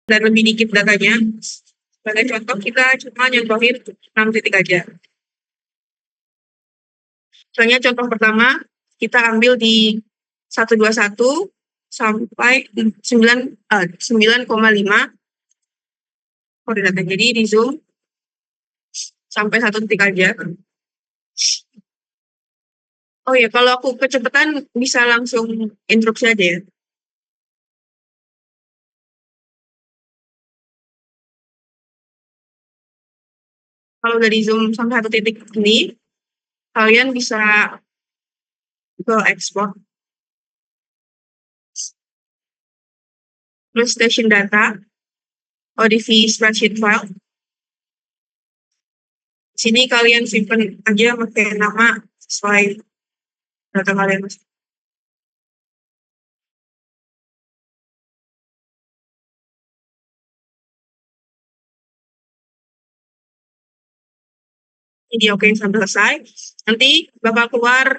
dan lebih dikit datanya. Sebagai contoh, kita cuma nyontohin 6 titik aja. Misalnya contoh pertama, kita ambil di 121 sampai 9,5 koordinatnya. Jadi di zoom sampai 1 titik aja. Oh ya, kalau aku kecepatan bisa langsung instruksi aja ya. Kalau udah di zoom sampai 1 titik ini, kalian bisa ke export. Terus station data, ODV spreadsheet file. Sini kalian simpan aja pakai nama sesuai data kalian. Ini oke sampai selesai. Nanti bakal keluar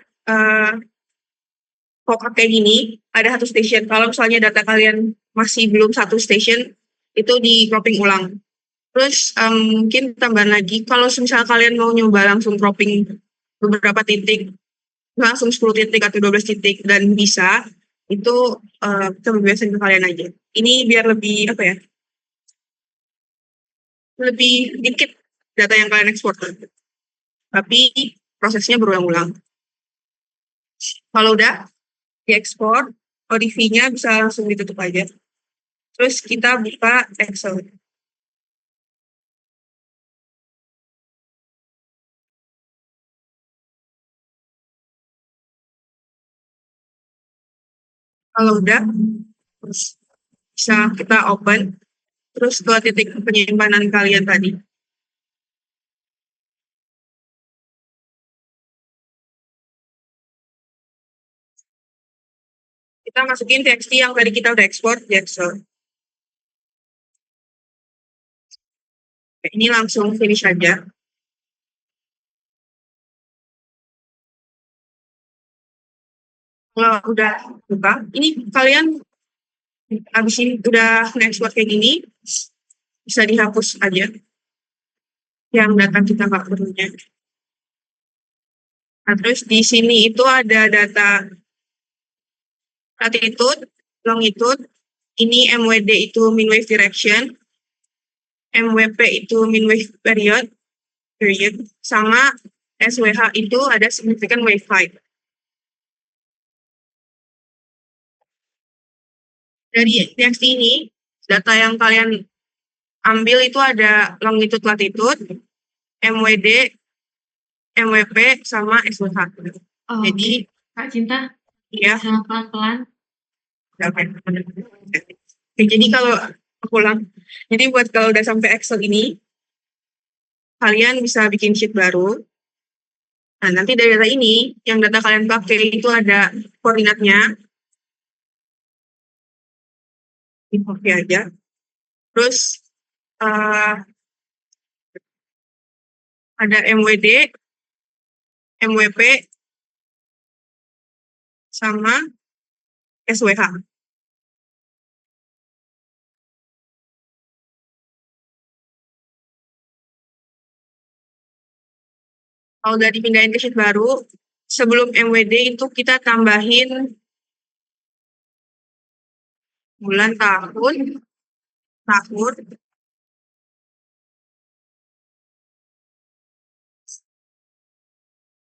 pop-up kayak gini, ada satu station. Kalau misalnya data kalian masih belum satu station, itu di cropping ulang. Terus mungkin tambahan lagi, kalau misalnya kalian mau nyoba langsung cropping beberapa titik, langsung 10 titik atau 12 titik, dan bisa, itu kita bebasin ke kalian aja. Ini biar lebih, apa ya, lebih dikit data yang kalian ekspor. Tapi prosesnya berulang-ulang. Kalau udah diekspor, ODV-nya bisa langsung ditutup aja. Terus kita buka Excel. Kalau udah, terus bisa kita open, terus ke titik penyimpanan kalian tadi. Kita masukin TXT yang tadi kita udah ekspor di Excel. Ini langsung finish aja. Kalau udah buka, ini kalian abis ini udah nge-export kayak gini, bisa dihapus aja yang data kita nggak perlunya. Nah, terus di sini itu ada data latitude, longitude, ini MWD itu mean wave direction, MWP itu mean wave period, sama SWH itu ada significant wave height. Dari TXT ini, data yang kalian ambil itu ada longitude, latitude, MWD, MWP, sama SWH. Oh, jadi, Kak Cinta, ya, bisa pelan-pelan. Oke, jadi kalau pulang, jadi buat kalau udah sampai Excel ini, kalian bisa bikin sheet baru. Nah, nanti dari data ini, yang data kalian pakai itu ada koordinatnya. Di copy aja. Terus ada MWD, MWP, sama SWH. Kalau udah dipindahin ke sheet baru, sebelum MWD itu kita tambahin bulan, tahun,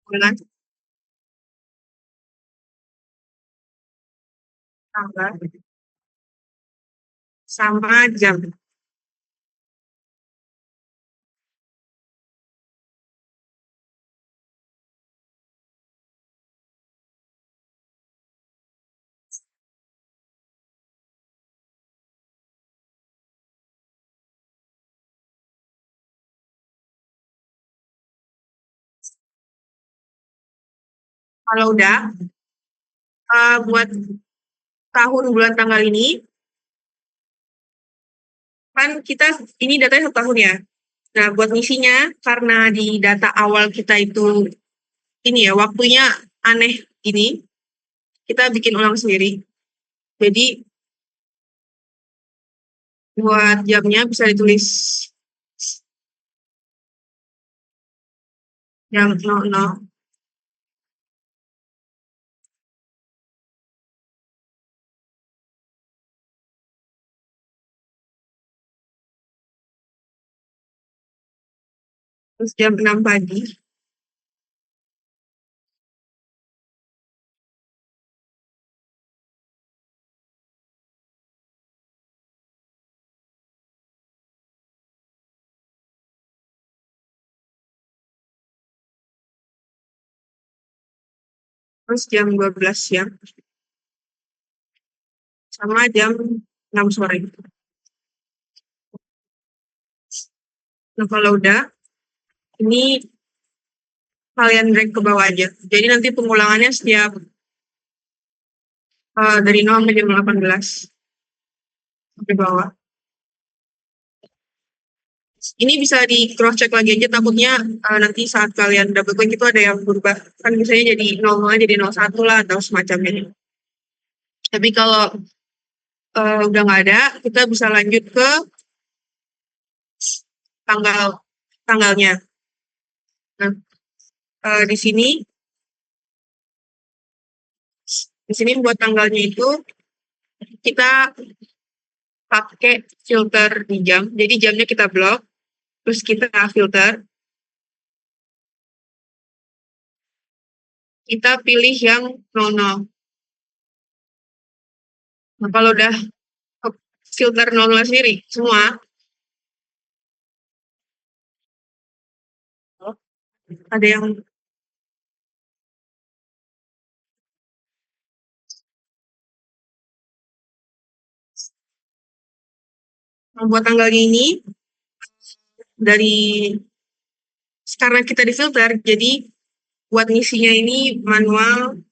bulan, tanggal, sama jam. Kalau udah, buat tahun, bulan, tanggal ini, kan kita, ini datanya 1 tahun ya. Nah, buat ngisinya, karena di data awal kita itu, ini ya, waktunya aneh ini, kita bikin ulang sendiri. Jadi, Buat jamnya bisa ditulis jam 00. Terus jam 6 pagi. Terus jam 12 siang. Sama jam 6 sore. Nah, kalau udah, ini kalian drag ke bawah aja. Jadi nanti pengulangannya setiap dari 0 sampai jam 18 ke bawah. Ini bisa di cross check lagi aja, takutnya nanti saat kalian double click itu ada yang berubah. Kan misalnya jadi 00 jadi 01 lah atau semacamnya. Tapi kalau udah nggak ada, kita bisa lanjut ke tanggalnya. Nah, di sini buat tanggalnya itu kita pakai filter di jam. Jadi jamnya kita blok, terus kita filter. Kita pilih yang 00. Nah, kalau udah filter 00 sendiri, semua, ada yang membuat tanggalnya ini dari karena kita di filter, jadi buat ngisinya ini manual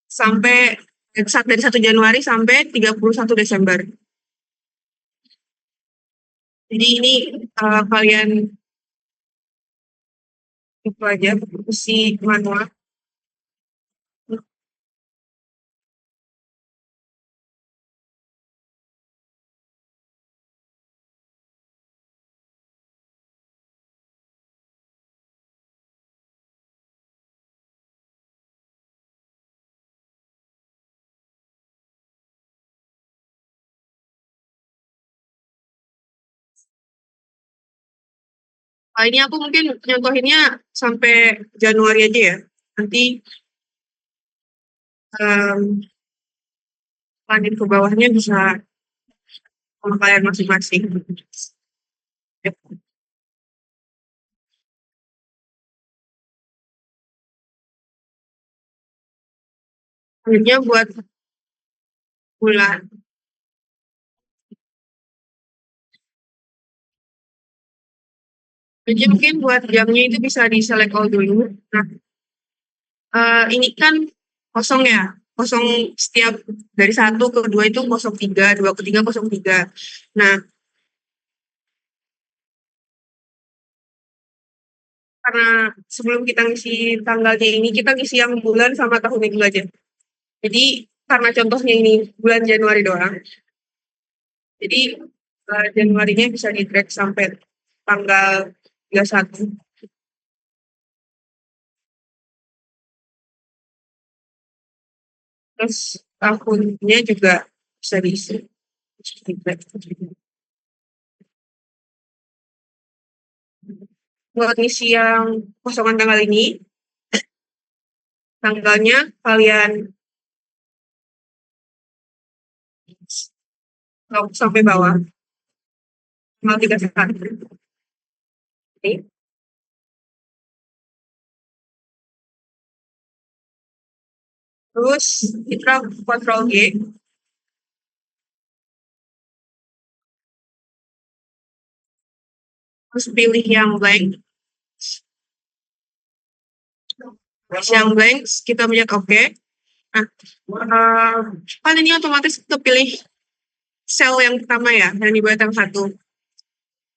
sampai dari 1 Januari sampai 31 Desember. Jadi ini kalian itu aja isi manual. Ini aku mungkin nyontohinnya sampai Januari aja ya. Nanti lanjut ke bawahnya bisa sama kalian masing-masing. Selanjutnya buat bulan. Jadi mungkin buat jamnya itu bisa di select all dulu. Nah, ini kan kosong ya. Kosong setiap dari 1 ke 2 itu 03, 2 ke 3 03. Nah, karena sebelum kita ngisi tanggalnya ini, kita ngisi yang bulan sama tahunnya dulu aja. Jadi, karena contohnya ini bulan Januari doang. Jadi, Januarinya bisa di-drag sampai tanggal 31. Terus tahunnya juga bisa diisi. Buat ngisi yang kosongan tanggal ini, tanggalnya kalian sampai bawah, tanggal 31. Oke. Terus kita Ctrl G, terus pilih yang blank. Yang blank, kita lihat oke. Nah, kan ini otomatis kepilih sel yang pertama ya, yang di bawah yang 1.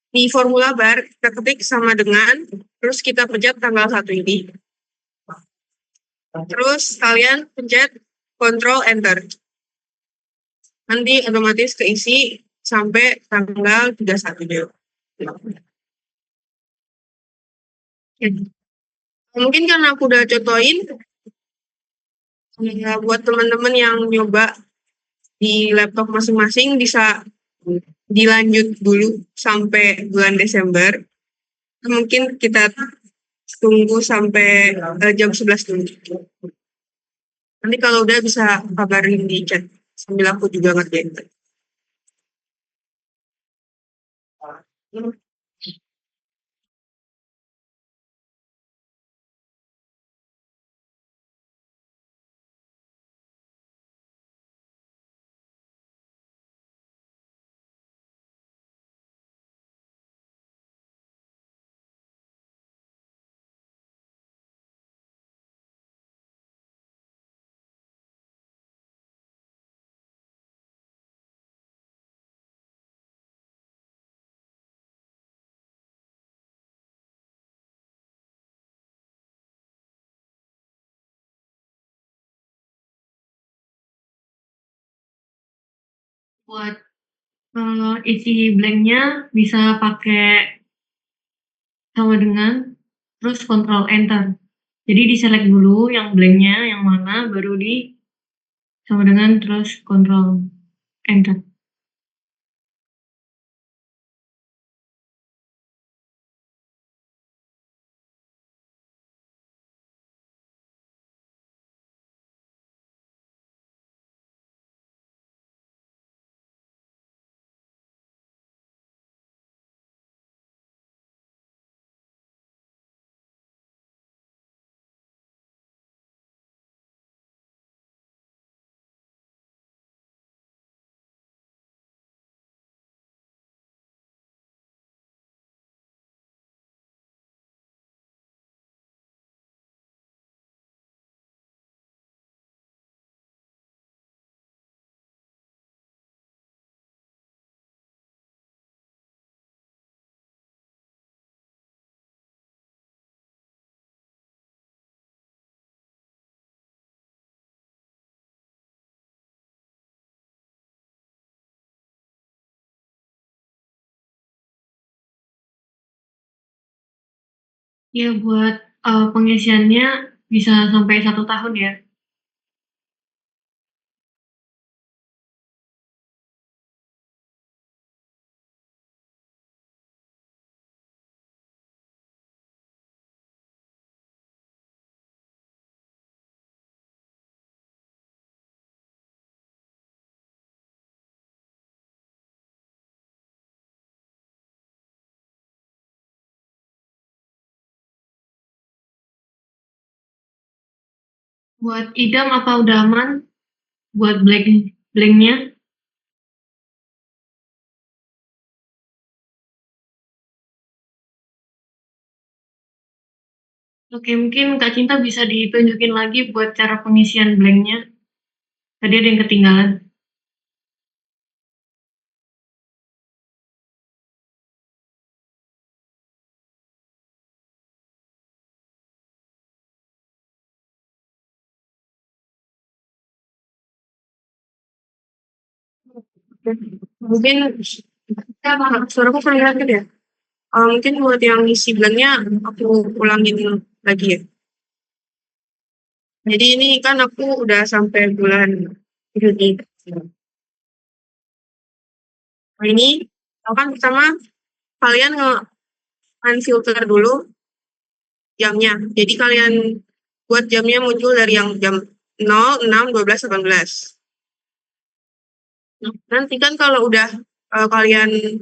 Di formula bar, kita ketik sama dengan, terus kita pencet tanggal 1 ini. Terus kalian pencet Ctrl Enter. Nanti otomatis keisi sampai tanggal 31 deh. Ya. Mungkin karena aku udah contohin, ya, buat teman-teman yang nyoba di laptop masing-masing bisa dilanjut dulu sampai bulan Desember. Mungkin kita tunggu sampai jam 11 dulu. Nanti kalau udah bisa kabarin di chat sambil aku juga ngerjain. Buat isi blanknya bisa pakai sama dengan terus Control Enter. Jadi di-select dulu yang blanknya yang mana, baru di sama dengan terus Control Enter. Ya, buat pengisiannya bisa sampai 1 tahun ya. Buat idam apa udah aman? Buat blanknya? Oke, mungkin Kak Cinta bisa ditunjukin lagi buat cara pengisian blanknya. Tadi ada yang ketinggalan. Mungkin suaraku kelihatan ya. Mungkin buat yang isi blanknya aku ulangin lagi ya. Jadi ini kan aku udah sampai bulan Juni. Nah, ini kan pertama kalian nge-unfilter dulu jamnya. Jadi kalian buat jamnya muncul dari yang jam 0, 6, 12, 18. Nanti kan kalau udah kalian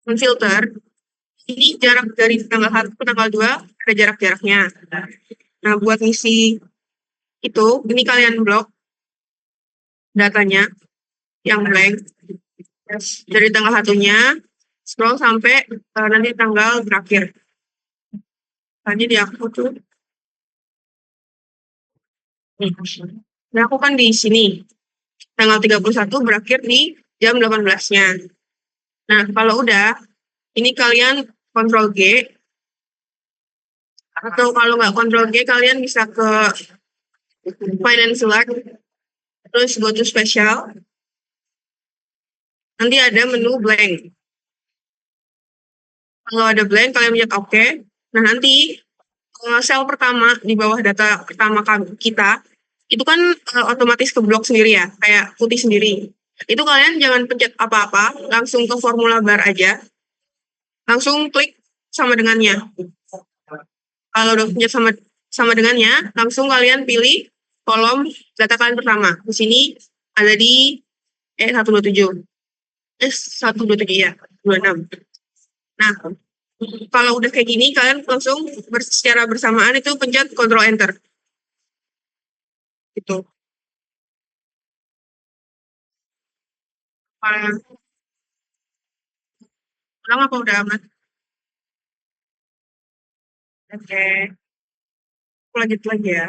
menfilter, ini jarak dari tanggal 1 ke tanggal 2 ada jarak-jaraknya. Nah, buat ngisi itu, ini kalian blok datanya yang blank. Dari tanggal 1-nya, scroll sampai nanti tanggal terakhir. Tadi di aku tuh, nah aku kan di sini, tanggal 31 berakhir di jam 18-nya. Nah, kalau udah, ini kalian Ctrl G, atau kalau nggak Ctrl G, kalian bisa ke Finance Select, terus go to Special, Nanti ada menu blank. Kalau ada blank, kalian pencet OK. Nah, nanti sel pertama di bawah data pertama kita, itu kan otomatis keblok sendiri ya, kayak putih sendiri. Itu kalian jangan pencet apa-apa, langsung ke formula bar aja, langsung klik sama dengannya. Kalau udah pencet sama dengannya, langsung kalian pilih kolom data kalian pertama. Di sini ada di 127. 127 ya, 26. Nah, kalau udah kayak gini, kalian langsung secara bersamaan itu pencet Ctrl Enter. Gitu. Ulang apa udah aman? Oke, aku lanjut lagi ya.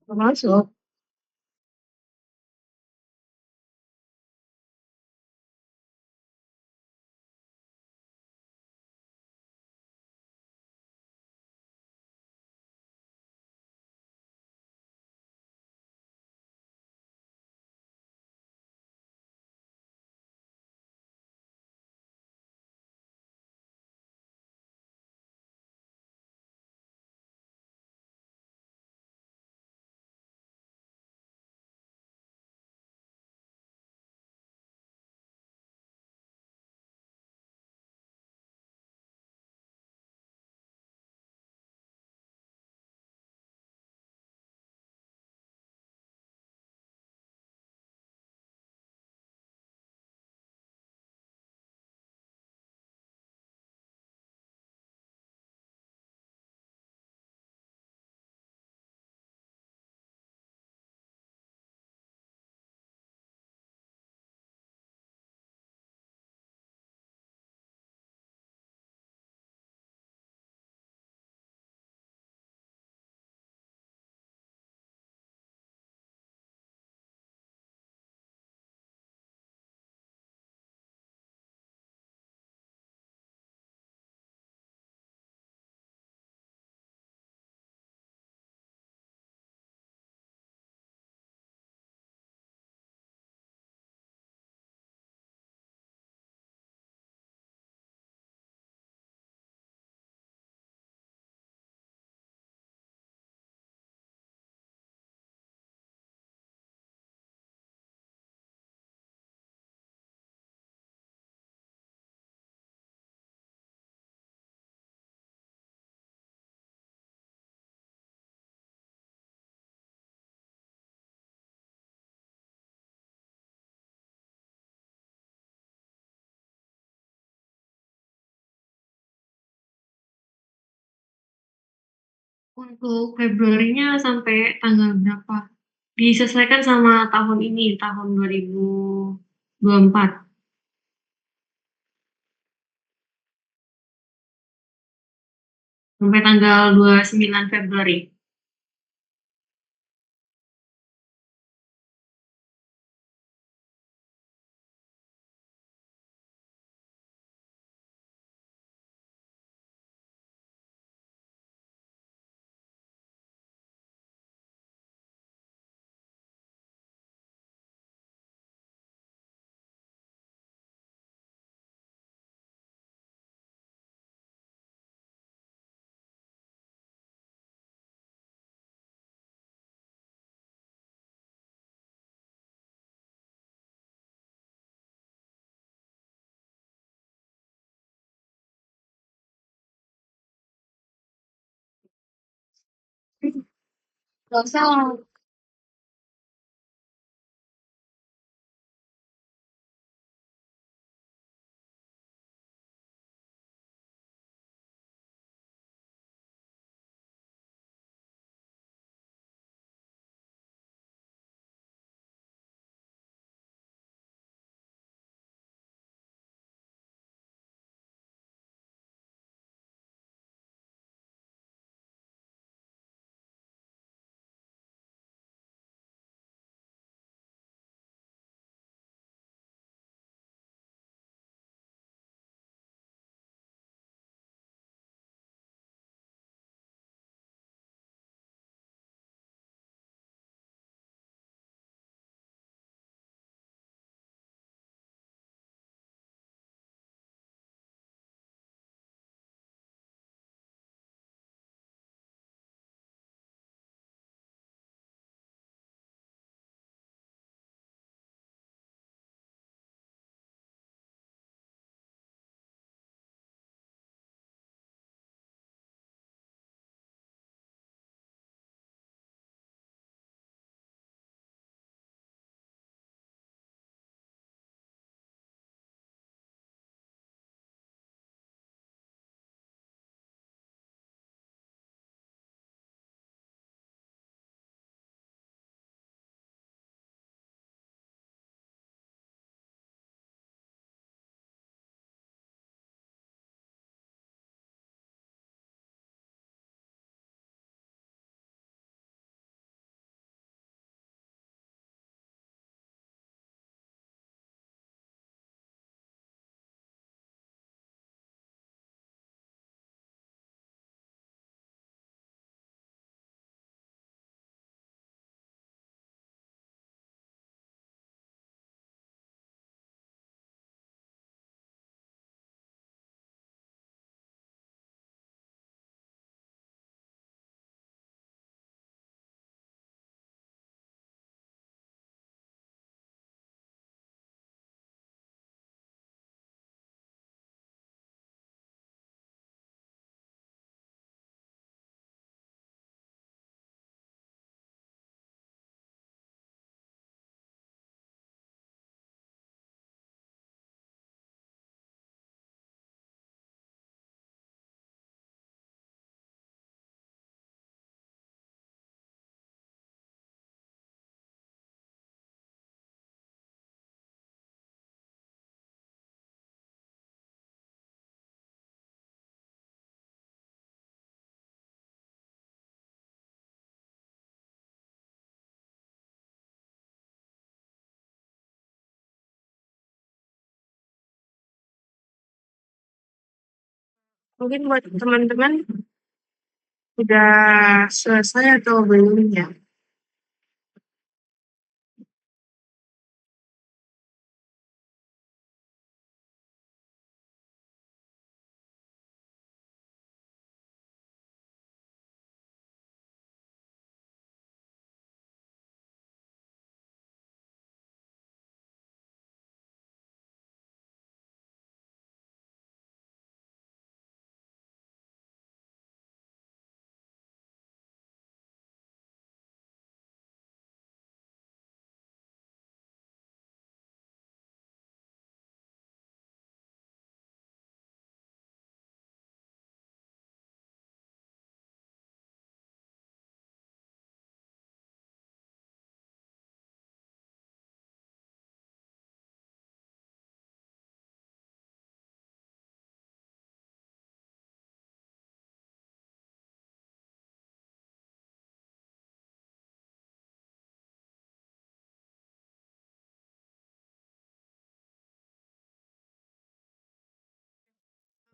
Masuk. Untuk Februarinya sampai tanggal berapa? Disesuaikan sama tahun ini, tahun 2024. Sampai tanggal 29 Februari. Rasa mungkin buat teman-teman udah selesai atau belum ya?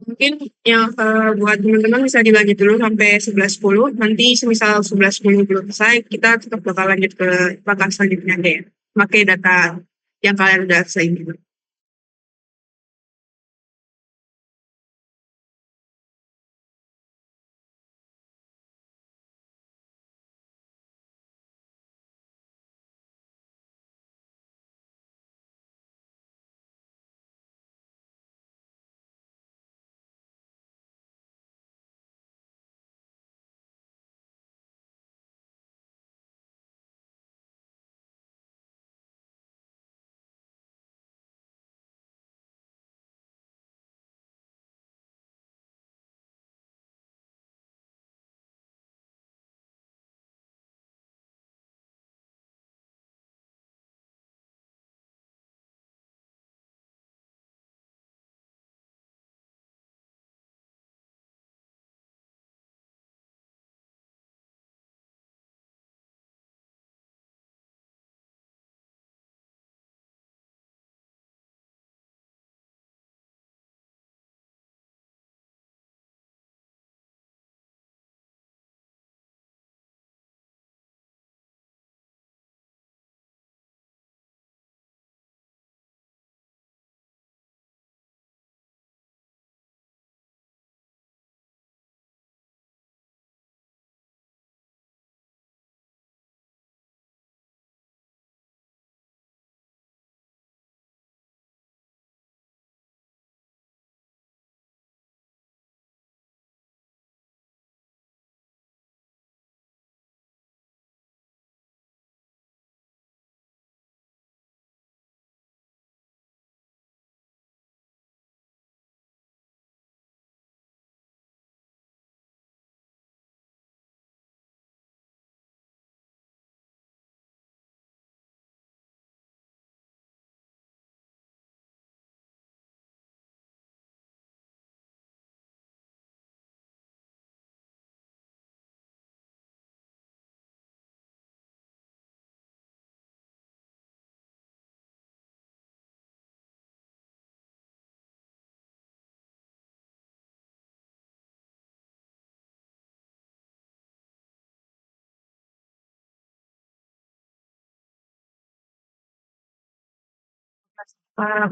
Mungkin yang buat teman-teman bisa dibagi dulu sampai 11.10. Nanti semisal 11.10 belum selesai, kita tetap bakal lanjut ke langkah selanjutnya deh. Pakai data yang kalian udah selesai.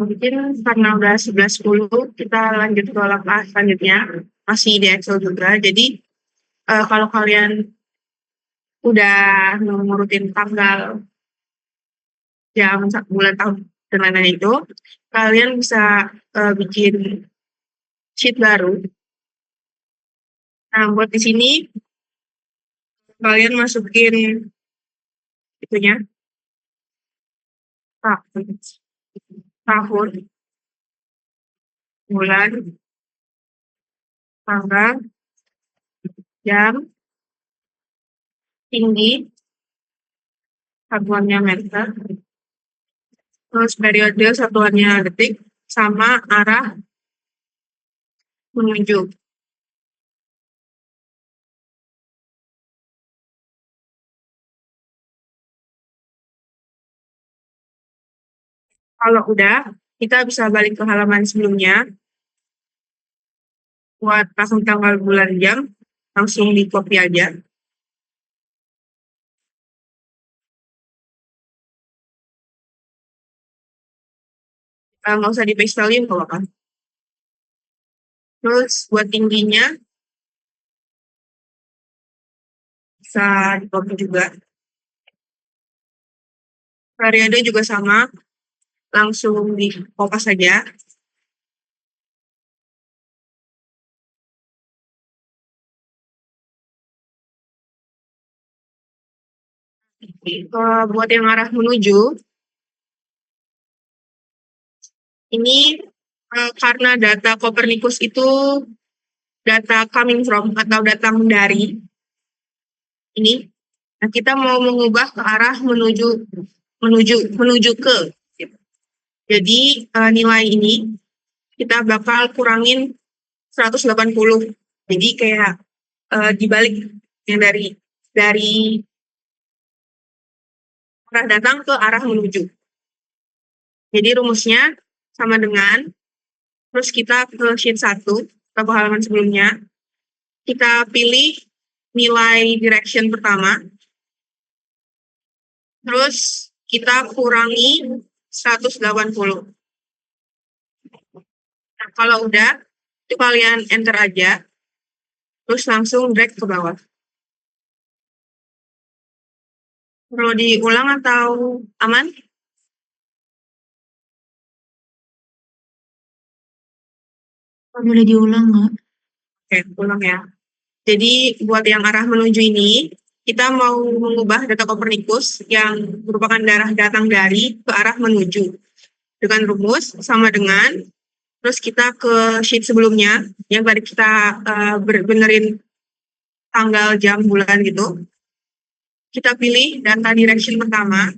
Mungkin karena udah 11.10, kita lanjut ke langkah selanjutnya. Masih di Excel juga. Jadi, kalau kalian udah ngurutin tanggal, jam, bulan, tahun, dan lain-lain itu, kalian bisa bikin sheet baru. Nah, buat di sini, kalian masukin itunya, tahun, bulan, tanggal, jam, tinggi, satuannya meter, terus periode satuannya detik, sama arah menuju. Kalau udah, kita bisa balik ke halaman sebelumnya, buat langsung tanggal, bulan, jam, langsung di copy aja. Nggak usah di paste value kalau kan. Terus buat tingginya, bisa di copy juga. Periode juga sama, langsung di copy saja. Buat yang arah menuju, ini karena data Copernicus itu data coming from atau datang dari ini, nah kita mau mengubah ke arah menuju ke. Jadi nilai ini kita bakal kurangin 180. Jadi kayak dibalik yang dari arah datang ke arah menuju. Jadi rumusnya sama dengan, terus kita ke sheet 1 atau halaman sebelumnya, kita pilih nilai direction pertama, terus kita kurangi 180. Nah, kalau udah, itu kalian enter aja, terus langsung drag ke bawah. Perlu diulang atau aman? Boleh diulang nggak? Oke, ulang ya. Jadi buat yang arah menuju ini, kita mau mengubah data Copernicus yang merupakan darah datang dari ke arah menuju. Dengan rumus sama dengan, terus kita ke sheet sebelumnya, yang tadi kita benerin tanggal, jam, bulan gitu. Kita pilih data direction pertama,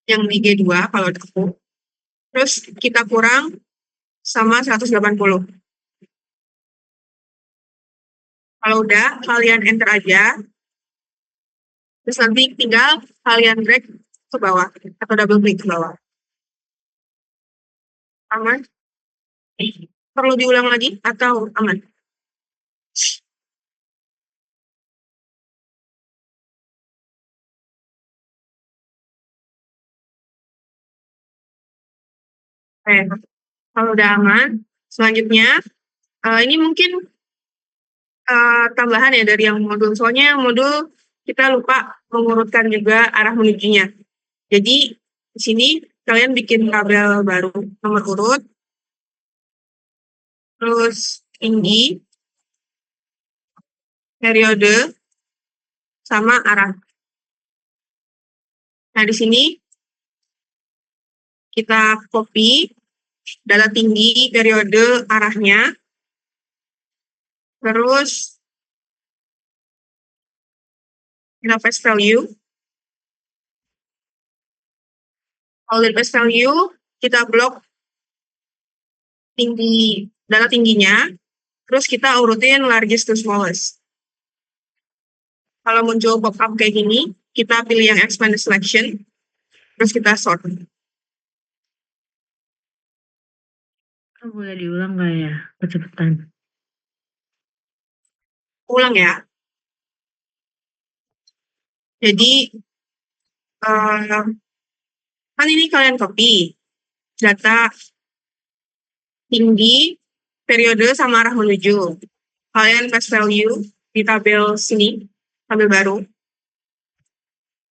yang di G2 kalau aku. Terus kita kurang sama 180. Kalau udah, kalian enter aja. Terus nanti tinggal kalian drag ke bawah atau double klik ke bawah. Aman? Perlu diulang lagi atau aman? Oke, kalau udah aman, selanjutnya ini mungkin tambahan ya dari yang modul. Soalnya modul kita lupa mengurutkan juga arah menujunya. Jadi di sini kalian bikin tabel baru, nomor urut, terus tinggi, periode, sama arah. Nah, di sini kita copy data tinggi, periode, arahnya, terus kita paste value. Kalau di paste value, kita blok tinggi, data tingginya, terus kita urutin largest to smallest. Kalau muncul pop-up kayak gini, kita pilih yang expanded selection, terus kita sort. Boleh diulang nggak ya? Kecepatan. Ulang ya. Jadi, kan ini kalian copy. data tinggi, periode, sama arah menuju. Kalian paste value di tabel sini, tabel baru.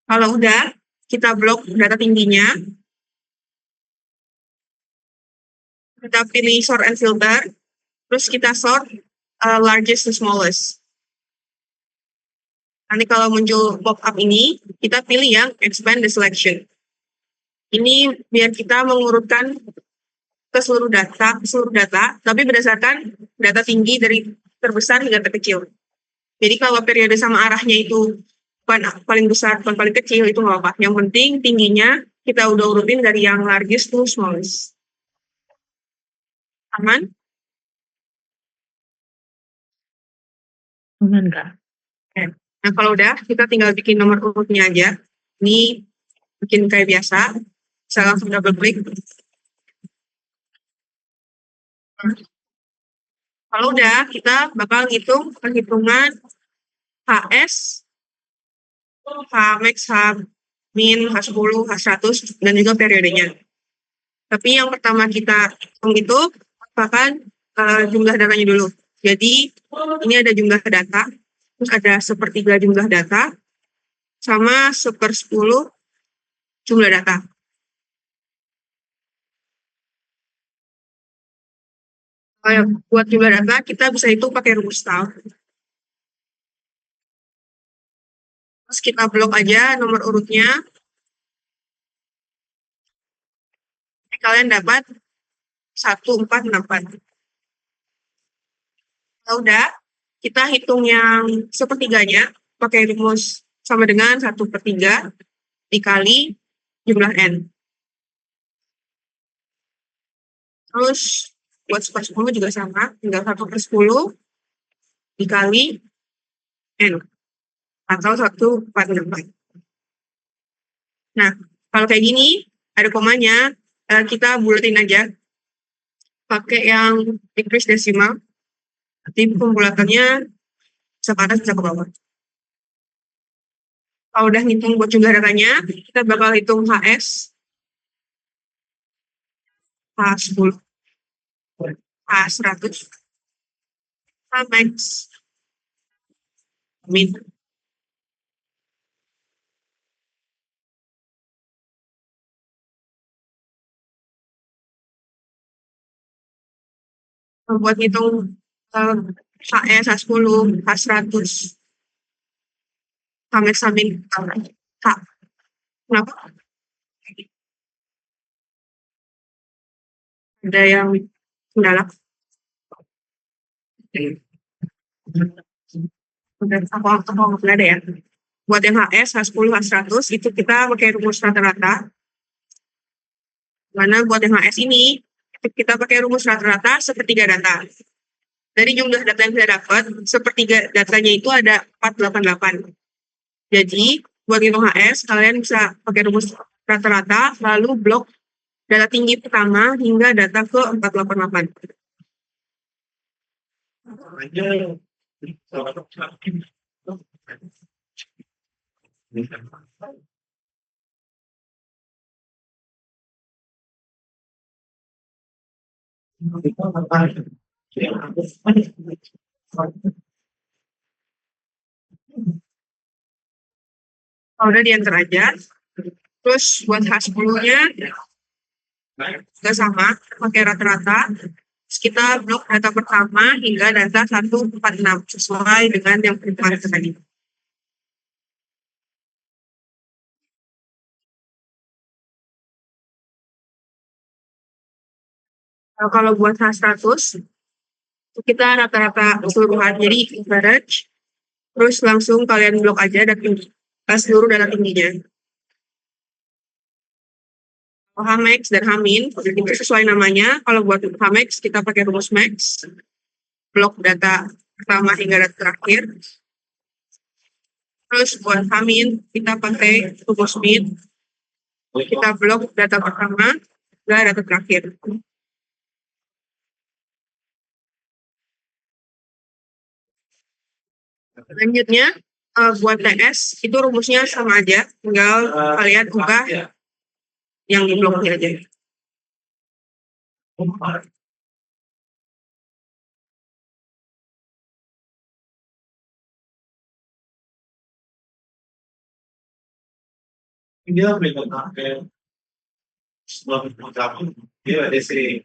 Kalau udah, kita blok data tingginya. Kita pilih sort and filter, terus kita sort largest to smallest. Nanti kalau muncul pop-up ini, kita pilih yang expand the selection. Ini biar kita mengurutkan ke seluruh data, tapi berdasarkan data tinggi dari terbesar hingga terkecil. Jadi kalau periode sama arahnya itu bukan paling besar, bukan paling kecil, itu nggak apa-apa. Yang penting tingginya kita udah urutin dari yang largest to smallest. Aman? Aman nggak? Oke. Nah kalau udah, kita tinggal bikin nomor urutnya aja. Ini bikin kayak biasa. Bisa langsung double klik. Kalau udah, kita bakal ngitung perhitungan HS, Hmax, Hmin, H10, H100, dan juga periodenya. Tapi yang pertama kita hitung itu merupakan jumlah datanya dulu. Jadi ini ada jumlah data, terus ada sepertiga jumlah data, sama 1/10 jumlah data. Buat jumlah data, kita bisa hitung pakai rumus TAL. Terus kita blok aja nomor urutnya. Kalian dapat 1464. Kalau udah, kita hitung yang sepertiganya pakai rumus sama dengan 1/3 dikali jumlah N. Terus buat 1/10 juga sama, tinggal 1/10 dikali N, atau 1/4. Nah, kalau kayak gini, ada komanya, kita bulatin aja. Pakai yang increase decimal. Nanti pembulatannya bisa ke atas, bisa ke bawah. Kalau udah ngitung buat jumlah datanya, kita bakal hitung HS, H10, H100, Hmax, Min. Buat hitung HS, H10, H100, Hmax, Min, H. Kenapa? Ada yang kendala? Udah, aku nggak ada ya. Buat yang HS, H10, H100, itu kita pakai rumus rata-rata. Mana buat yang HS ini, kita pakai rumus rata-rata sepertiga data. Dari jumlah data yang kita dapat, sepertiga datanya itu ada 488. Jadi, buat hitung HS, kalian bisa pakai rumus rata-rata, lalu blok data tinggi pertama hingga data ke 488. Kalau udah diantar aja. Terus buat H10-nya juga sama, pakai rata-rata. Kita blok data pertama hingga data 146 sesuai dengan yang perhitungan tadi. Kalau buat H100, kita rata-rata keseluruhan, jadi average, terus langsung kalian blok aja data tinggi, seluruh data tingginya. Hmax dan Hmin, itu sesuai namanya. Kalau buat Hmax, kita pakai rumus max, blok data pertama hingga data terakhir. Terus buat Hmin, kita pakai rumus min, kita blok data pertama hingga data terakhir. Selanjutnya, buat TS, itu rumusnya sama aja, tinggal kalian ubah yang di bloknya aja. Dia pakai sebuah pengucapan dia ada sih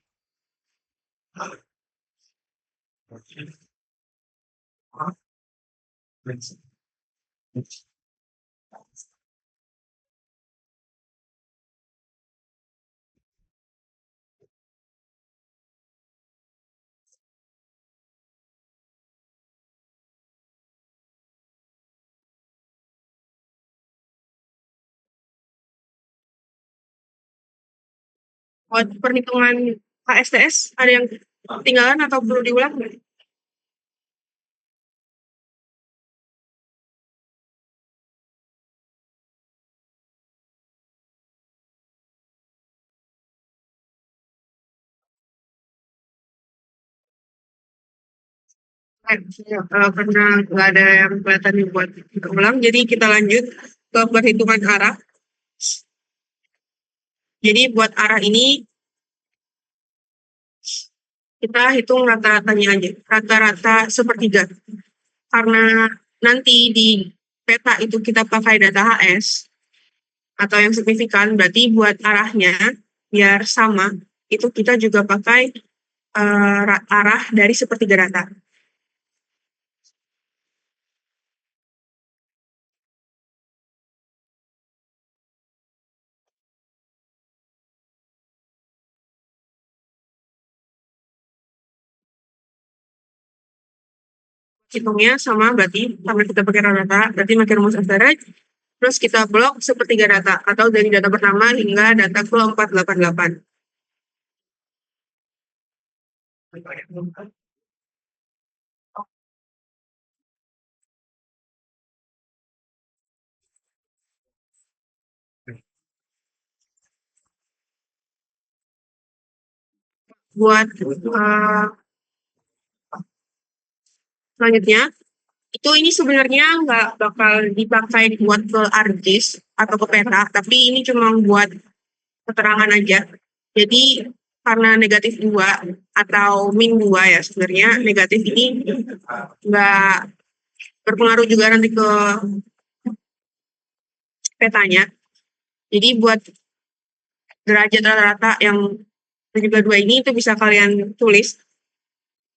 Buat perhitungan KSTS ada yang ketinggalan atau perlu diulang nggak? Karena nggak ada yang kelihatan buat ulang, jadi kita lanjut ke perhitungan arah. Jadi buat arah ini kita hitung rata-ratanya aja, rata-rata sepertiga. Karena nanti di peta itu kita pakai data HS atau yang signifikan, berarti buat arahnya biar sama, itu kita juga pakai arah dari sepertiga data. Hitungnya sama berarti karena kita pakai rata, berarti pakai rumus average. Terus kita blok sepertiga data atau dari data pertama hingga data ke 488. Buat selanjutnya, itu ini sebenarnya nggak bakal dipakai buat ke ArcGIS atau ke peta, tapi ini cuma buat keterangan aja. Jadi karena negatif 2 atau min 2 ya, sebenarnya negatif ini nggak berpengaruh juga nanti ke petanya. Jadi buat derajat rata-rata yang juga 2 ini itu bisa kalian tulis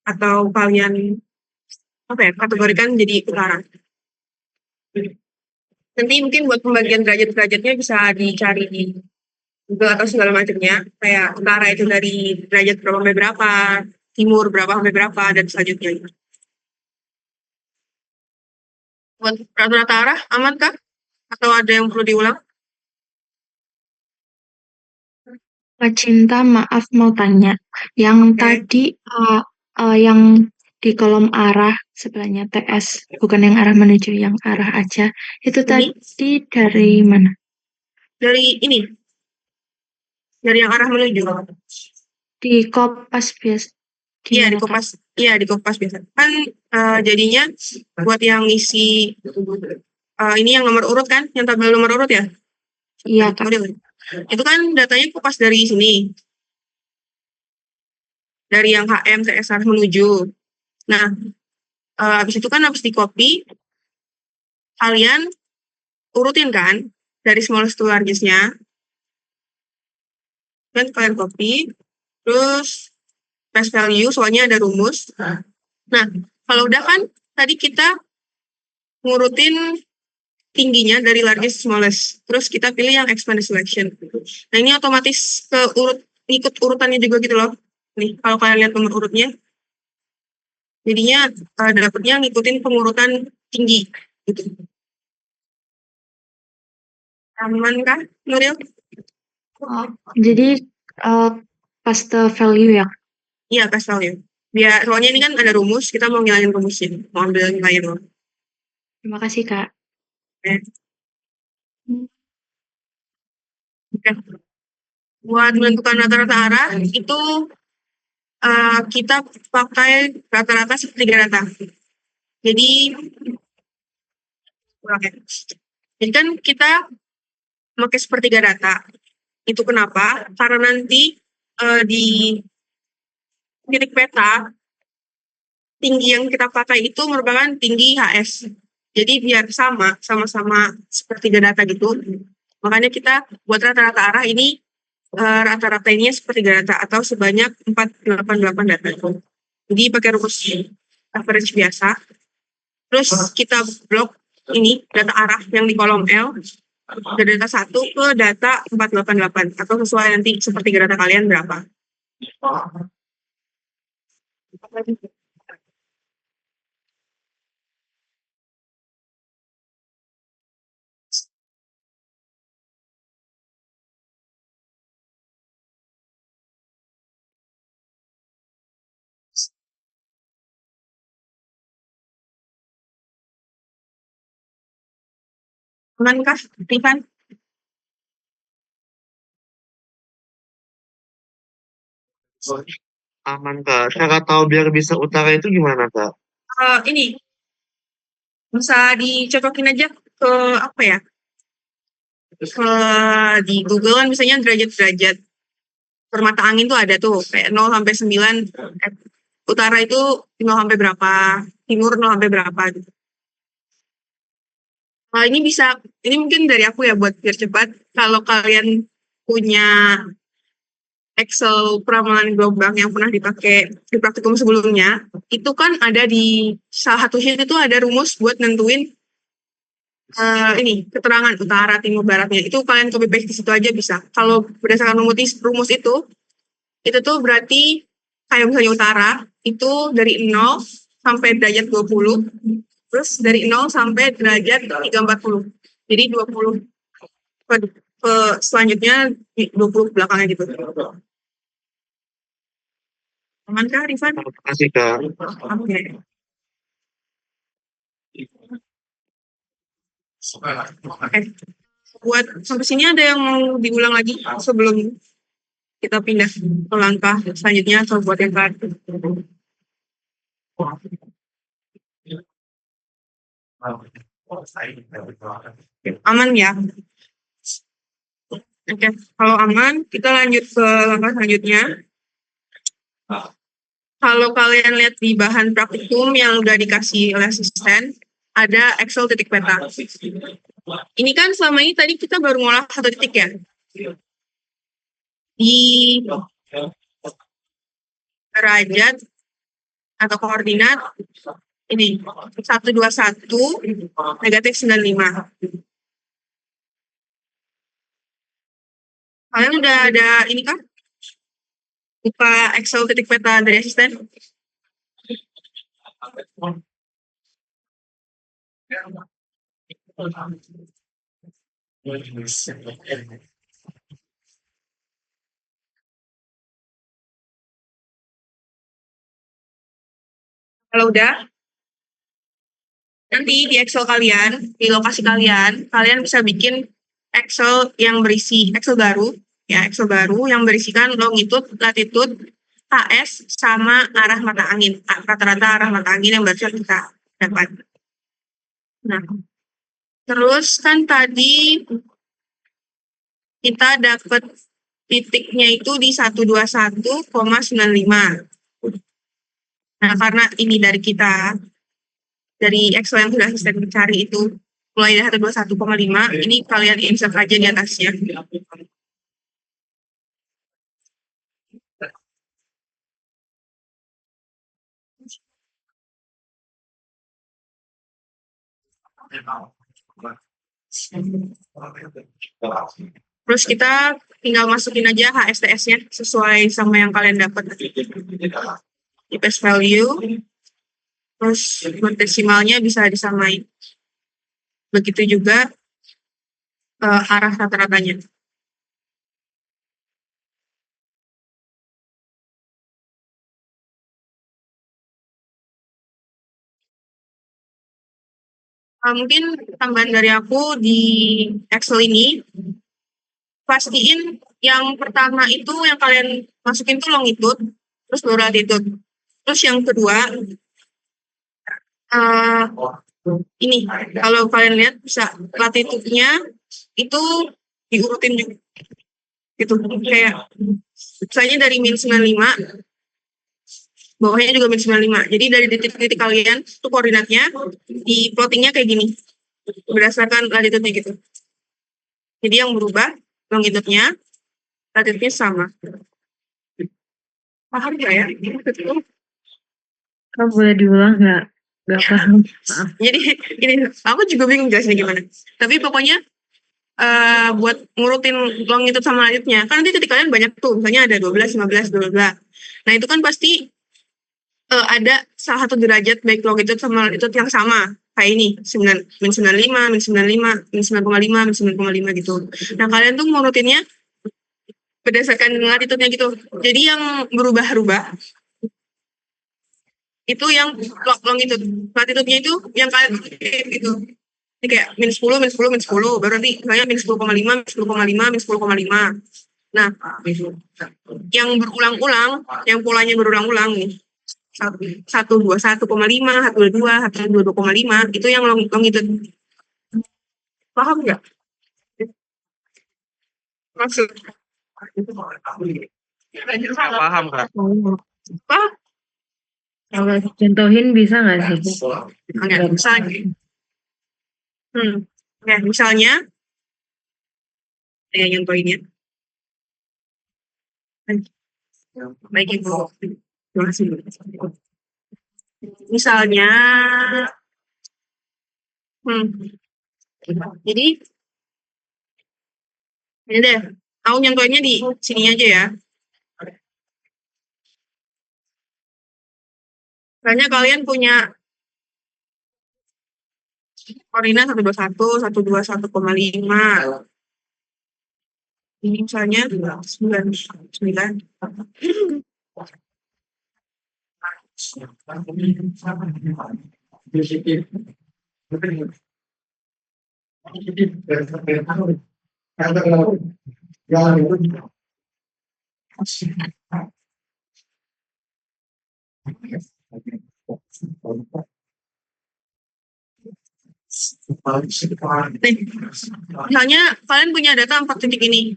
atau kalian kategorikan jadi utara. Nanti mungkin buat pembagian derajat-derajatnya bisa dicari di Google atau segala macamnya. Kayak utara itu dari derajat berapa sampai berapa, timur berapa sampai berapa, dan selanjutnya. Buat rata-rata arah, aman kah? Atau ada yang perlu diulang? Kak Cinta, maaf mau tanya. Yang tadi yang di kolom arah sebelahnya TS, bukan yang arah menuju, yang arah aja. Itu tadi dari mana? Dari ini. Dari yang arah menuju. Di Kompas biasa. Iya, di Kompas. Iya, di Kompas biasa. Kan jadinya buat yang isi ini yang nomor urut kan, yang tabel nomor urut ya? Iya, Kak. Itu kan datanya Kompas dari sini. Dari yang HM TSR menuju. Nah, habis itu kan habis di copy, kalian urutin kan dari smallest to largest-nya. Kan kalian copy, terus paste value, soalnya ada rumus. Nah, kalau udah kan tadi kita ngurutin tingginya dari largest ke smallest. Terus kita pilih yang expanded selection. Nah, ini otomatis ikut urutannya juga gitu loh. Nih, kalau kalian lihat nomor urutnya, jadinya dapetnya ngikutin pengurutan tinggi. Gitu. Aman kah, Nuril? Oh, jadi paste value ya? Iya, paste value. Biar, soalnya ini kan ada rumus, kita mau ngilangin rumusnya. Mau ambil nilainya doang. Terima kasih, Kak. Oke. Buat menentukan rata-rata arah, itu kita pakai rata-rata sepertiga data. Jadi, oke. Jadi kan kita pakai sepertiga data. Itu kenapa? Karena nanti di titik peta, tinggi yang kita pakai itu merupakan tinggi HS. Jadi biar sama-sama sepertiga data gitu. Makanya kita buat rata-rata arah ini rata-rata ini sepertiga data atau sebanyak 488 data. Jadi pakai rumus average biasa. Terus kita blok ini data arah yang di kolom L dari data 1 ke data 488 atau sesuai nanti sepertiga data kalian berapa. Aman kah, Rifan? Aman Kak. Cara tahu biar bisa utara itu gimana Kak? Ini bisa dicocokin aja ke apa ya? Ke di Google kan misalnya derajat-derajat permata angin tuh ada tuh kayak 0 sampai 9 utara itu 0 sampai berapa, timur 0 sampai berapa gitu. Nah, ini mungkin dari aku ya buat biar cepat. Kalau kalian punya Excel peramalan gelombang yang pernah dipakai di praktikum sebelumnya, itu kan ada di salah satu sheet itu ada rumus buat nentuin ini keterangan utara, timur, baratnya. Itu kalian copy paste di situ aja bisa. Kalau berdasarkan rumus itu tuh berarti kayak misalnya utara itu dari 0 sampai derajat 20, terus dari 0 sampai derajat 340. Jadi 20 ke selanjutnya 20 belakangnya gitu. Aman kah, Rifan? Terima kasih Kak. Oke. Buat sampai sini ada yang mau diulang lagi sebelum kita pindah ke langkah selanjutnya atau buat yang terakhir? Aman ya? Oke, kalau aman, kita lanjut ke langkah selanjutnya. Kalau kalian lihat di bahan praktikum yang udah dikasih oleh asisten, ada Excel titik peta. Ini kan selama ini tadi kita baru ngolah satu titik ya. Di derajat atau koordinat ini 121 negatif 95. Kalian udah ada ini kan? Buka Excel titik peta dari asisten. Kalau udah, nanti di Excel kalian, di lokasi kalian bisa bikin Excel yang berisi Excel baru, ya Excel baru yang berisikan longitude, latitude, HS sama arah mata angin, rata-rata arah mata angin yang baru kita dapat. Nah, terus kan tadi kita dapat titiknya itu di 121,95. Nah, karena ini dari kita, dari Excel yang sudah asisten mencari itu, mulai dari 121,5, ini kalian insert aja di atasnya. Terus kita tinggal masukin aja HSTS-nya sesuai sama yang kalian dapat. Di base value, terus buat desimalnya bisa disamain. Begitu juga arah rata-ratanya. Mungkin tambahan dari aku di Excel ini, pastiin yang pertama itu yang kalian masukin tuh longitude, terus baru latitude. Terus yang kedua, ini kalau kalian lihat bisa latitude-nya itu diurutin juga. Gitu, kayak misalnya dari min 95 bawahnya juga min 95. Jadi dari titik-titik kalian itu koordinatnya di plottingnya kayak gini berdasarkan latitude-nya gitu. Jadi yang berubah longitude-nya, latitude-nya sama. Paham nggak ya? Kak, boleh diulang nggak? Nggak paham. Maaf. Jadi ini aku juga bingung jelasnya gimana. Tapi pokoknya buat ngurutin longitude sama latitude-nya, kan nanti titik kalian banyak tuh, misalnya ada 12, 15, 12. Nah itu kan pasti ada salah satu derajat baik longitude sama latitude yang sama. Kayak ini, min 95, min 95, min 9,5, min 9,5 gitu. Nah kalian tuh ngurutinnya berdasarkan latitude-nya gitu. Jadi yang berubah-ubah itu yang longitude. Latitude-nya itu yang kalian gitu. Ini kayak min 10, min 10, min 10. Baru nanti misalnya min 10,5, min 10,5, min 10,5. Nah, yang berulang-ulang, yang polanya berulang-ulang nih. 121,5, 122, 122,5 itu yang longitude. Paham nggak? Maksud? Nggak paham, Kak. Apa? Kalau contohin bisa nggak sih? Oke, misalnya. Oke, misalnya saya nyontohinnya. Baik Ibu. Terima kasih. Misalnya jadi ini deh, aku nyontohinnya di sini aja ya. Misalnya kalian punya koordinat 121, 121,5. Ini misalnya 99. Misalnya kalian punya data 4 titik ini.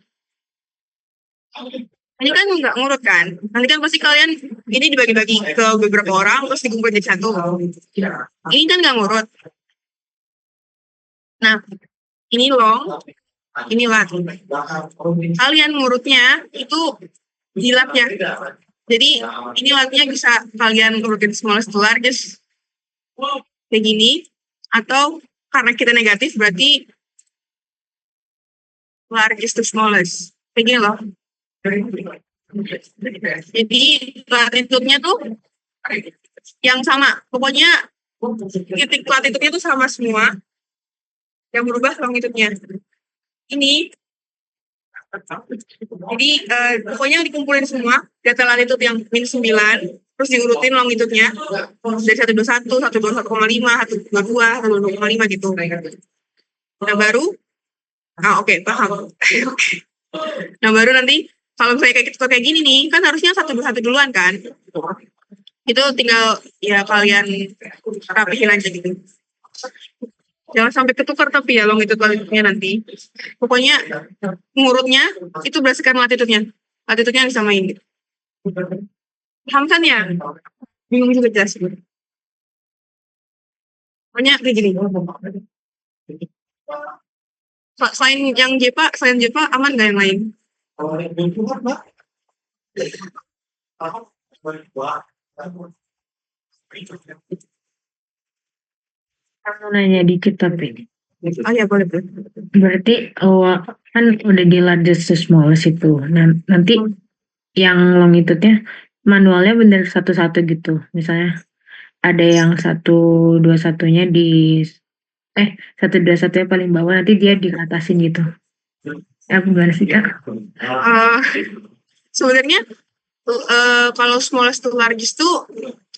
Ini kan nggak ngurut kan? Nanti kan pasti kalian ini dibagi-bagi ke beberapa orang terus dikumpulin jadi satu. Ini kan nggak ngurut. Nah, ini long, ini lat. Kalian ngurutnya itu di latnya. Jadi ini latnya bisa kalian urutin smallest to largest kayak gini, atau karena kita negatif berarti largest to smallest kayak gini loh. Jadi latitude-nya tuh yang sama. Pokoknya titik latitude-nya tuh sama semua. Yang berubah longitude-nya. Ini. Jadi pokoknya dikumpulin semua data latitude yang min 9, terus diurutin longitude-nya dari 121, 121,5, 122, 122,5 gitu. Nah baru, oke, paham. Nah baru nanti kalau misalnya kayak gini nih, kan harusnya 121 duluan kan? Itu tinggal ya kalian rapihin aja gitu. Jangan sampai ketukar tapi ya longitude-latitude-nya nanti. Pokoknya ngurutnya itu berdasarkan latitude-nya. Latitude-nya disamain gitu. Paham kan ya? Bingung juga jelasin. Pokoknya kayak gini. Selain yang selain JPA aman nggak yang lain? Aku nanya dikit tapi. Oh ya boleh. Berarti kan udah di largest to smallest itu. Nah, nanti yang longitude-nya manualnya bener satu-satu gitu. Misalnya ada yang 121-nya di 121-nya paling bawah, nanti dia diatasin gitu. Gimana sih Kak? Sebenarnya kalau smallest to largest tuh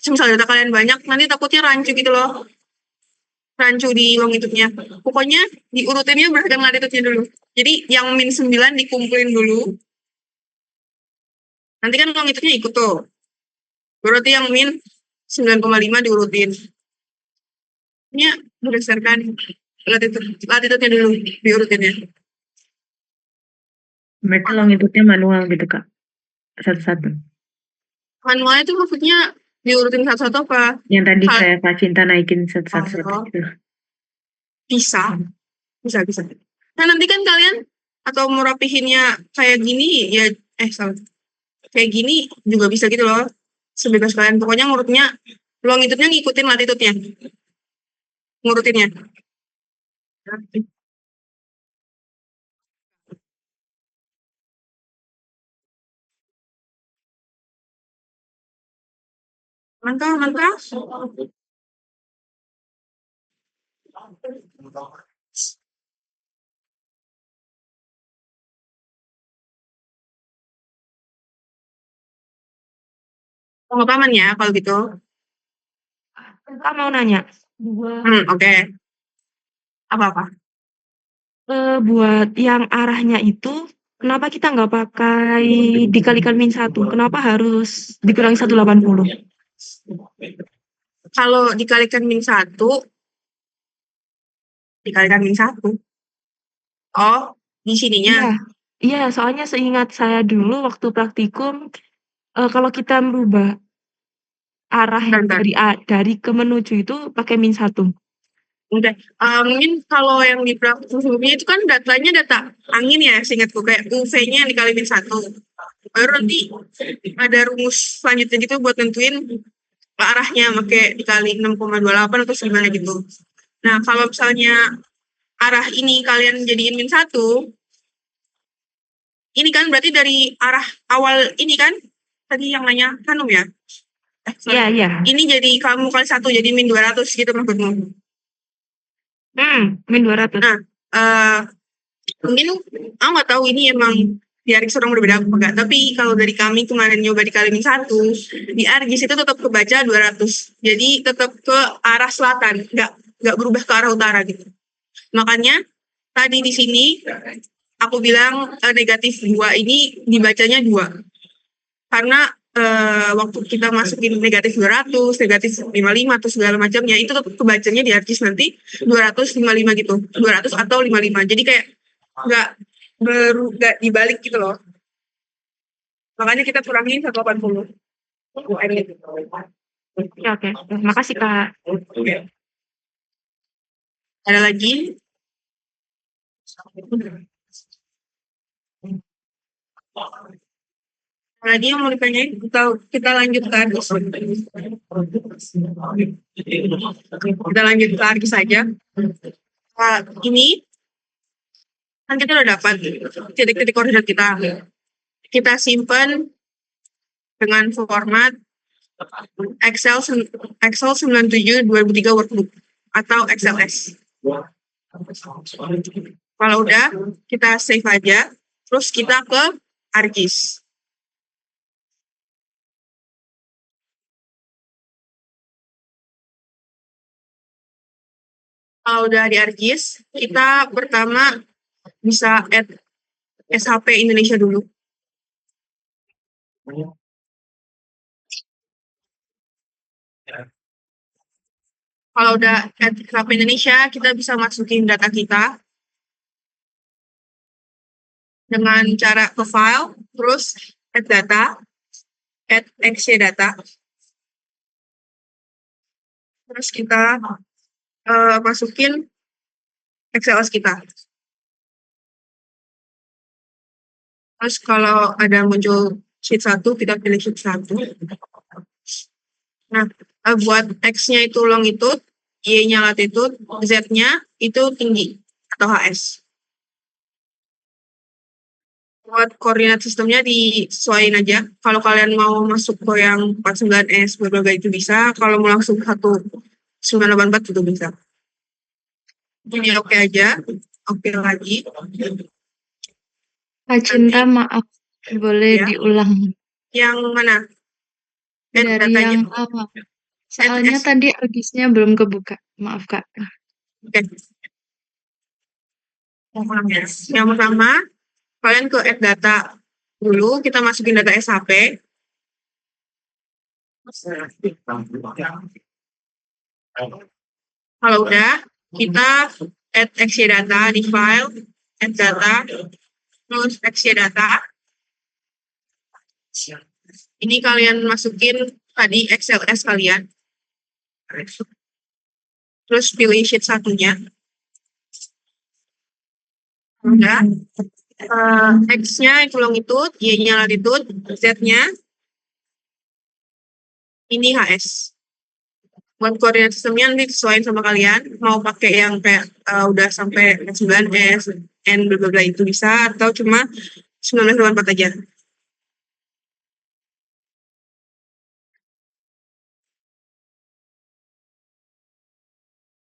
misalnya data kalian banyak, nanti takutnya rancu gitu loh. Rancu di longitude-nya. Pokoknya diurutinnya berdasarkan latitude-nya dulu. Jadi yang min 9 dikumpulin dulu. Nanti kan longitude-nya ikut tuh. Berarti yang min 9,5 diurutin. Ini berdasarkan latitude-nya dulu diurutinnya. Berarti longitude-nya manual gitu Kak? Satu-satu. Manualnya itu maksudnya diurutin satu-satu apa? Yang tadi Kal- kayak Kak Cinta naikin satu-satu Oh. gitu. Bisa. Nah, nanti kan kalian atau mau rapihinnya kayak gini, ya, salah. Kayak gini juga bisa gitu loh. Sebebas kalian. Pokoknya ngurutnya, longitudenya ngikutin latitudenya. Ngurutinnya. Mantap. Pengalaman ya kalau gitu. Kak mau nanya, Oke. Apa-apa? buat yang arahnya itu, kenapa kita nggak pakai dikalikan min 1? Kenapa harus dikurangi 180? Kalau dikalikan min 1, dikalikan min 1. Oh, di sininya. Iya, soalnya seingat saya dulu waktu praktikum, kalau kita merubah arah Bentar. dari ke menuju itu pakai min 1. Udah. Mungkin kalau yang di praktikum sebelumnya itu kan datanya data angin ya, seingatku. Kayak UV-nya dikali min 1. Baru nanti ada rumus selanjutnya gitu buat nentuin arahnya pakai dikali 6,28 atau gimana gitu. Nah, kalau misalnya arah ini kalian jadiin min 1, ini kan berarti dari arah awal ini kan, tadi yang nanya Hanum ya? Iya. Ini jadi kamu kali 1, jadi min 200 gitu maksudmu. Min 200. Nah, mungkin aku nggak tahu ini emang di ARGIS orang berbeda apa enggak, tapi kalau dari kami kemarin nyoba dikali min 1, di ARGIS itu tetap kebaca 200. Jadi tetap ke arah selatan, nggak berubah ke arah utara gitu. Makanya tadi di sini aku bilang negatif 2 ini dibacanya 2. Karena waktu kita masukin negatif 200, negatif 55 atau segala macamnya, itu tetap kebacanya di ARGIS nanti 255 gitu. 200 atau 55. Jadi kayak nggak dibalik gitu loh. Makanya kita kurangin 180. Oke. Makasih, Kak. Ada lagi? Lagi yang mau ditanyain, kita lanjut ke ARGIS. Kita lanjut ke ARGIS saja. Ini kan kita udah dapat titik-titik koordinat kita. Kita simpan dengan format Excel 97 2003 workbook atau XLS. Kalau udah, kita save aja, terus kita ke ARGIS. Kalau udah di ARGIS, kita pertama bisa add SHP Indonesia dulu. Kalau udah add SHP Indonesia, kita bisa masukin data kita dengan cara ke file, terus add data, add XY data. Terus kita masukin XLS kita. Terus kalau ada muncul sheet 1, kita pilih sheet 1. Nah, buat X-nya itu longitude, Y-nya latitude, Z-nya itu tinggi atau HS. Buat koordinat sistemnya disesuaikan aja. Kalau kalian mau masuk ke yang 49S, berbagai itu bisa. Kalau mau langsung 1984 juga bisa. Jadi oke aja. Oke lagi. Kak Cinta, maaf. Boleh Ya. diulang Yang mana? dari datanya. yang awal. Soalnya tadi ARGIS-nya belum kebuka. Maaf, Kak. Oke. Yang pertama, kalian ke add data dulu, kita masukin data SHP. Kalau udah, kita add XY data di file, add data, terus XY data. Ini kalian masukin tadi XLS kalian. Terus pilih sheet satunya. Udah. X-nya itu longitude, Y-nya latitude, Z-nya ini HS. Buat koordinat sistemnya nanti sesuaiin sama kalian. Mau pakai yang kayak udah sampai 9S, N bla bla bla itu bisa, atau cuma 1924 aja.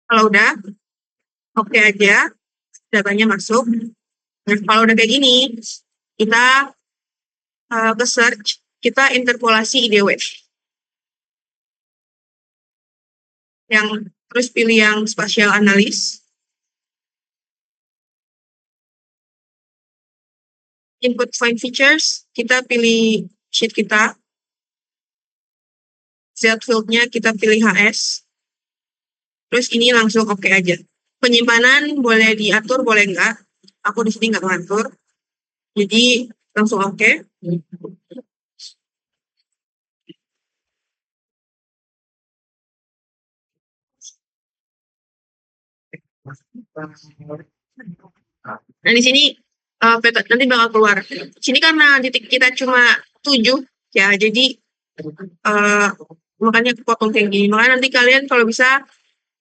Kalau udah, oke aja, datanya masuk. Nah, kalau udah kayak gini, kita ke search, kita interpolasi IDW. Terus pilih yang spatial analysis. Input find features, kita pilih sheet kita. Z field-nya kita pilih HS. Terus ini langsung oke aja. Penyimpanan boleh diatur, boleh enggak. Aku di sini nggak mengatur. Jadi langsung oke. Nah, di sini peta nanti bakal keluar. Sini karena titik kita cuma 7 ya, jadi makanya potong kayak gini. Makanya nanti kalian kalau bisa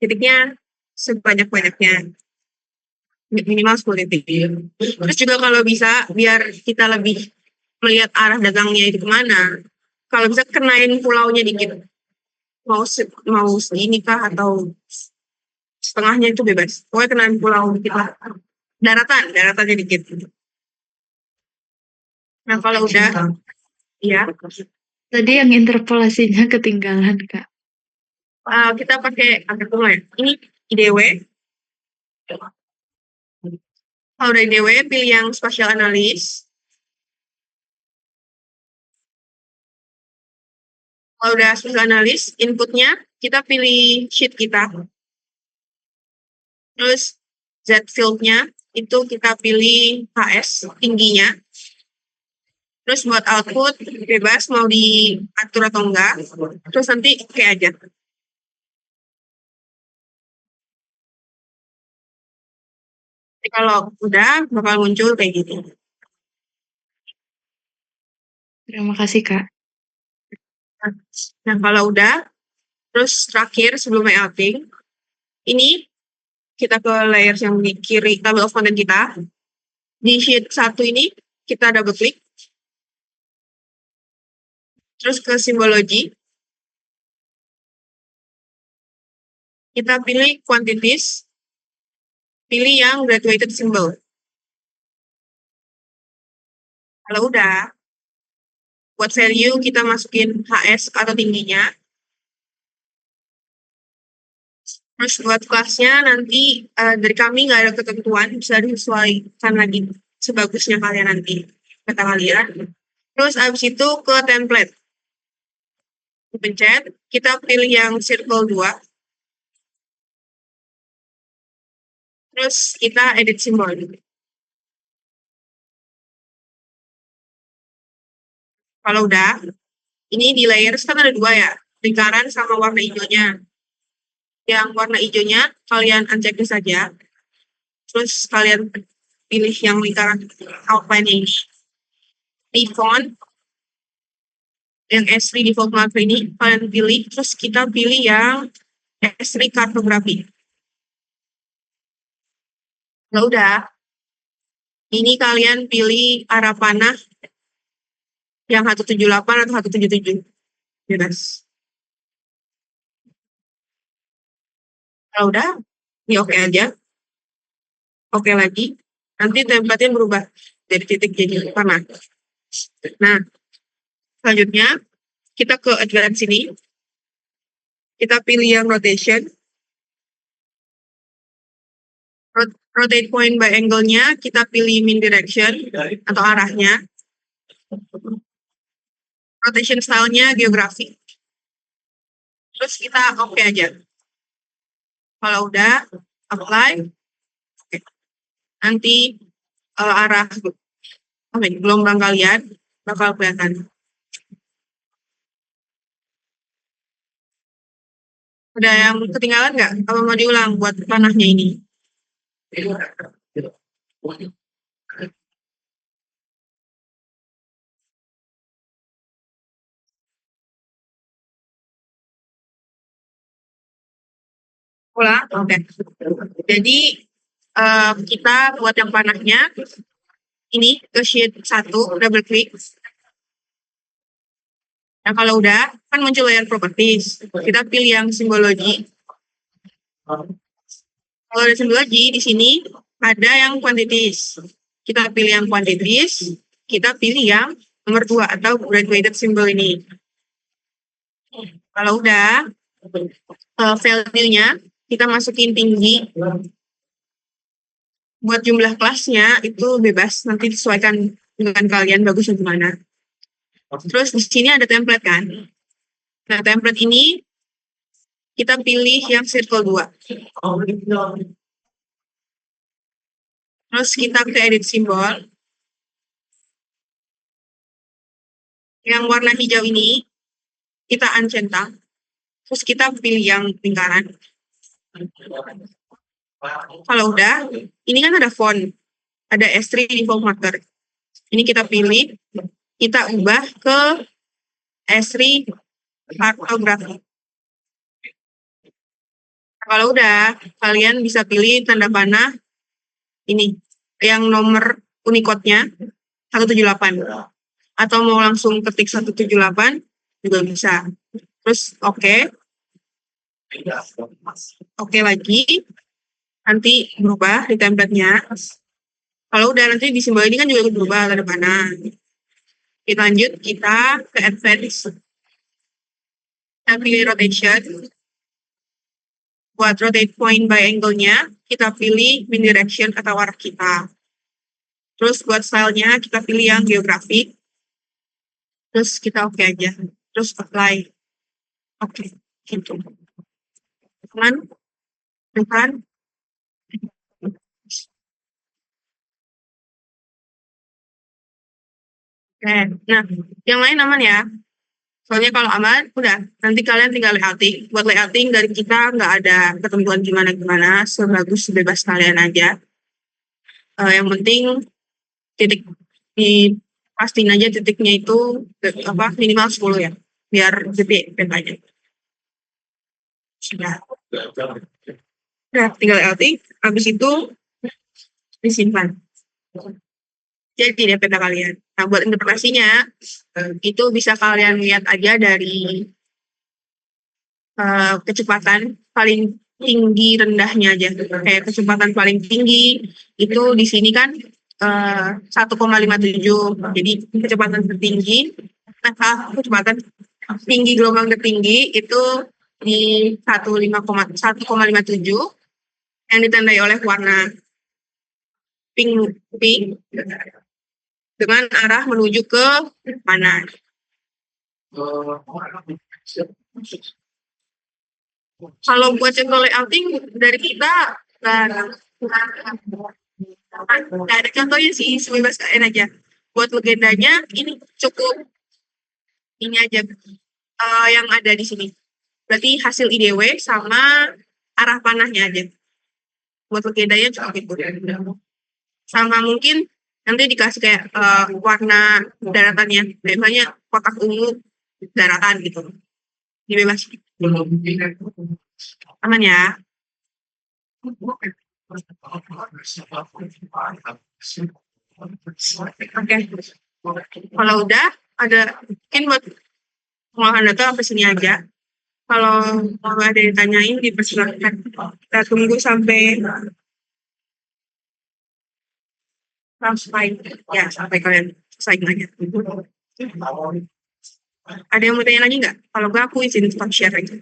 titiknya sebanyak-banyaknya. Minimal 10 titik. Terus juga kalau bisa biar kita lebih melihat arah dagangnya itu kemana. Kalau bisa kenain pulaunya dikit. Mau segini kah atau setengahnya itu bebas. Pokoknya kenain pulau dikit lah. Daratannya dikit. Nah kalau udah, ya Tadi yang interpolasinya ketinggalan, Kak. kita pakai angka tunggal ya. Ini IDW. Kalau udah IDW, pilih yang spatial analysis. Kalau udah spatial analysis, inputnya kita pilih sheet kita. Terus Z field-nya itu kita pilih HS tingginya. Terus buat output bebas mau diatur atau enggak. Terus nanti oke aja. Jadi kalau udah bakal muncul kayak gitu. Terima kasih, Kak. Nah kalau udah, terus terakhir sebelum layouting, ini kita ke layers yang di kiri table of content kita. Di sheet 1 ini kita double klik. Terus ke simbologi. Kita pilih quantities. Pilih yang graduated symbol. Kalau udah, buat value kita masukin HS atau tingginya. Terus buat kelasnya nanti dari kami nggak ada ketentuan, bisa disesuaikan lagi sebagusnya kalian nanti, kata kalian. Terus abis itu ke template. Pencet, kita pilih yang circle 2. Terus kita edit simbol. Kalau udah, ini di layers kan ada 2 ya, lingkaran sama warna hijaunya. Yang warna hijaunya kalian uncheck saja. Terus kalian pilih yang lingkaran outline ini. Di font, yang S3 default marker ini kalian pilih. Terus kita pilih yang S3 kartografi. Nah udah, ini kalian pilih arah panah yang 178 atau 177. Bebas. Kalau udah, ini oke aja. Oke lagi. Nanti template-nya berubah dari titik jadi panah. Nah, selanjutnya kita ke advance sini. Kita pilih yang rotation. Rotate point by angle-nya, kita pilih mean direction atau arahnya. Rotation style-nya geografi. Terus kita oke aja. Kalau udah, apply. Oke. Nanti arah gelombang kalian bakal kelihatan. Ada yang ketinggalan nggak? Apa mau diulang buat panahnya ini? Ulang? Oke. Jadi kita buat yang panahnya ini ke sheet 1, double click. Nah kalau udah, kan muncul layer properties. Kita pilih yang simbologi. Kalau ada simbologi, di sini ada yang quantities. Kita pilih yang quantities, kita pilih yang nomor 2 atau graduated symbol ini. Kalau udah, value-nya kita masukin tinggi. Buat jumlah kelasnya itu bebas, nanti disesuaikan dengan kalian bagusnya gimana. Terus di sini ada template kan. Nah, template ini kita pilih yang circle 2. Terus kita ke edit simbol. Yang warna hijau ini kita uncentang. Terus kita pilih yang lingkaran. Kalau udah, ini kan ada font. Ada S3 default marker. Ini kita pilih, kita ubah ke S3 cartography. Kalau udah, kalian bisa pilih tanda panah ini, yang nomor Unicode-nya 178. Atau mau langsung ketik 178 juga bisa. Terus oke. Oke lagi. Nanti berubah di template-nya. Kalau udah nanti di simbol ini kan juga berubah tanda panah. Kita lanjut, kita ke advance. Kita pilih rotation. Buat rotate point by angle-nya, kita pilih min direction atau arah kita. Terus buat style-nya, kita pilih yang geographic. Terus kita oke aja. Terus apply. Oke, gitu. Teman, depan. Oke, nah, yang lain aman ya. Soalnya kalau aman, udah. Nanti kalian tinggal layouting. Buat layouting dari kita nggak ada ketentuan gimana-gimana. Sebagus, sebebas kalian aja. Yang penting titik pastiin aja titiknya itu minimal 10 ya. Biar gede petanya. Sudah. Udah, tinggal layouting. Habis itu disimpan. Jadi deh peta kalian. Nah, buat interpretasinya, itu bisa kalian lihat aja dari kecepatan paling tinggi rendahnya aja. Kayak kecepatan paling tinggi, itu di sini kan 1,57. Jadi kecepatan tertinggi, kecepatan tinggi gelombang tertinggi itu di 1,57 yang ditandai oleh warna pink dengan arah menuju ke mana. Kalau buat contoh layouting dari kita nggak ada contohnya sih, sebebas kalian aja. Buat legendanya ini cukup ini aja yang ada di sini. Berarti hasil IDW sama arah panahnya aja. Buat legendanya cukup itu. Sama mungkin nanti dikasih kayak warna daratannya. Biasanya kotak ungu daratan gitu. Dibebas. Aman ya. Oke. Kalau udah ada mungkin buat pengolahan data sampai sini aja. Kalau mau ada yang ditanyain dipersilakan. Kita tunggu sampai sampai kalian selesai nanya. Ada yang mau tanya lagi nggak? Kalau nggak aku izin stop share aja.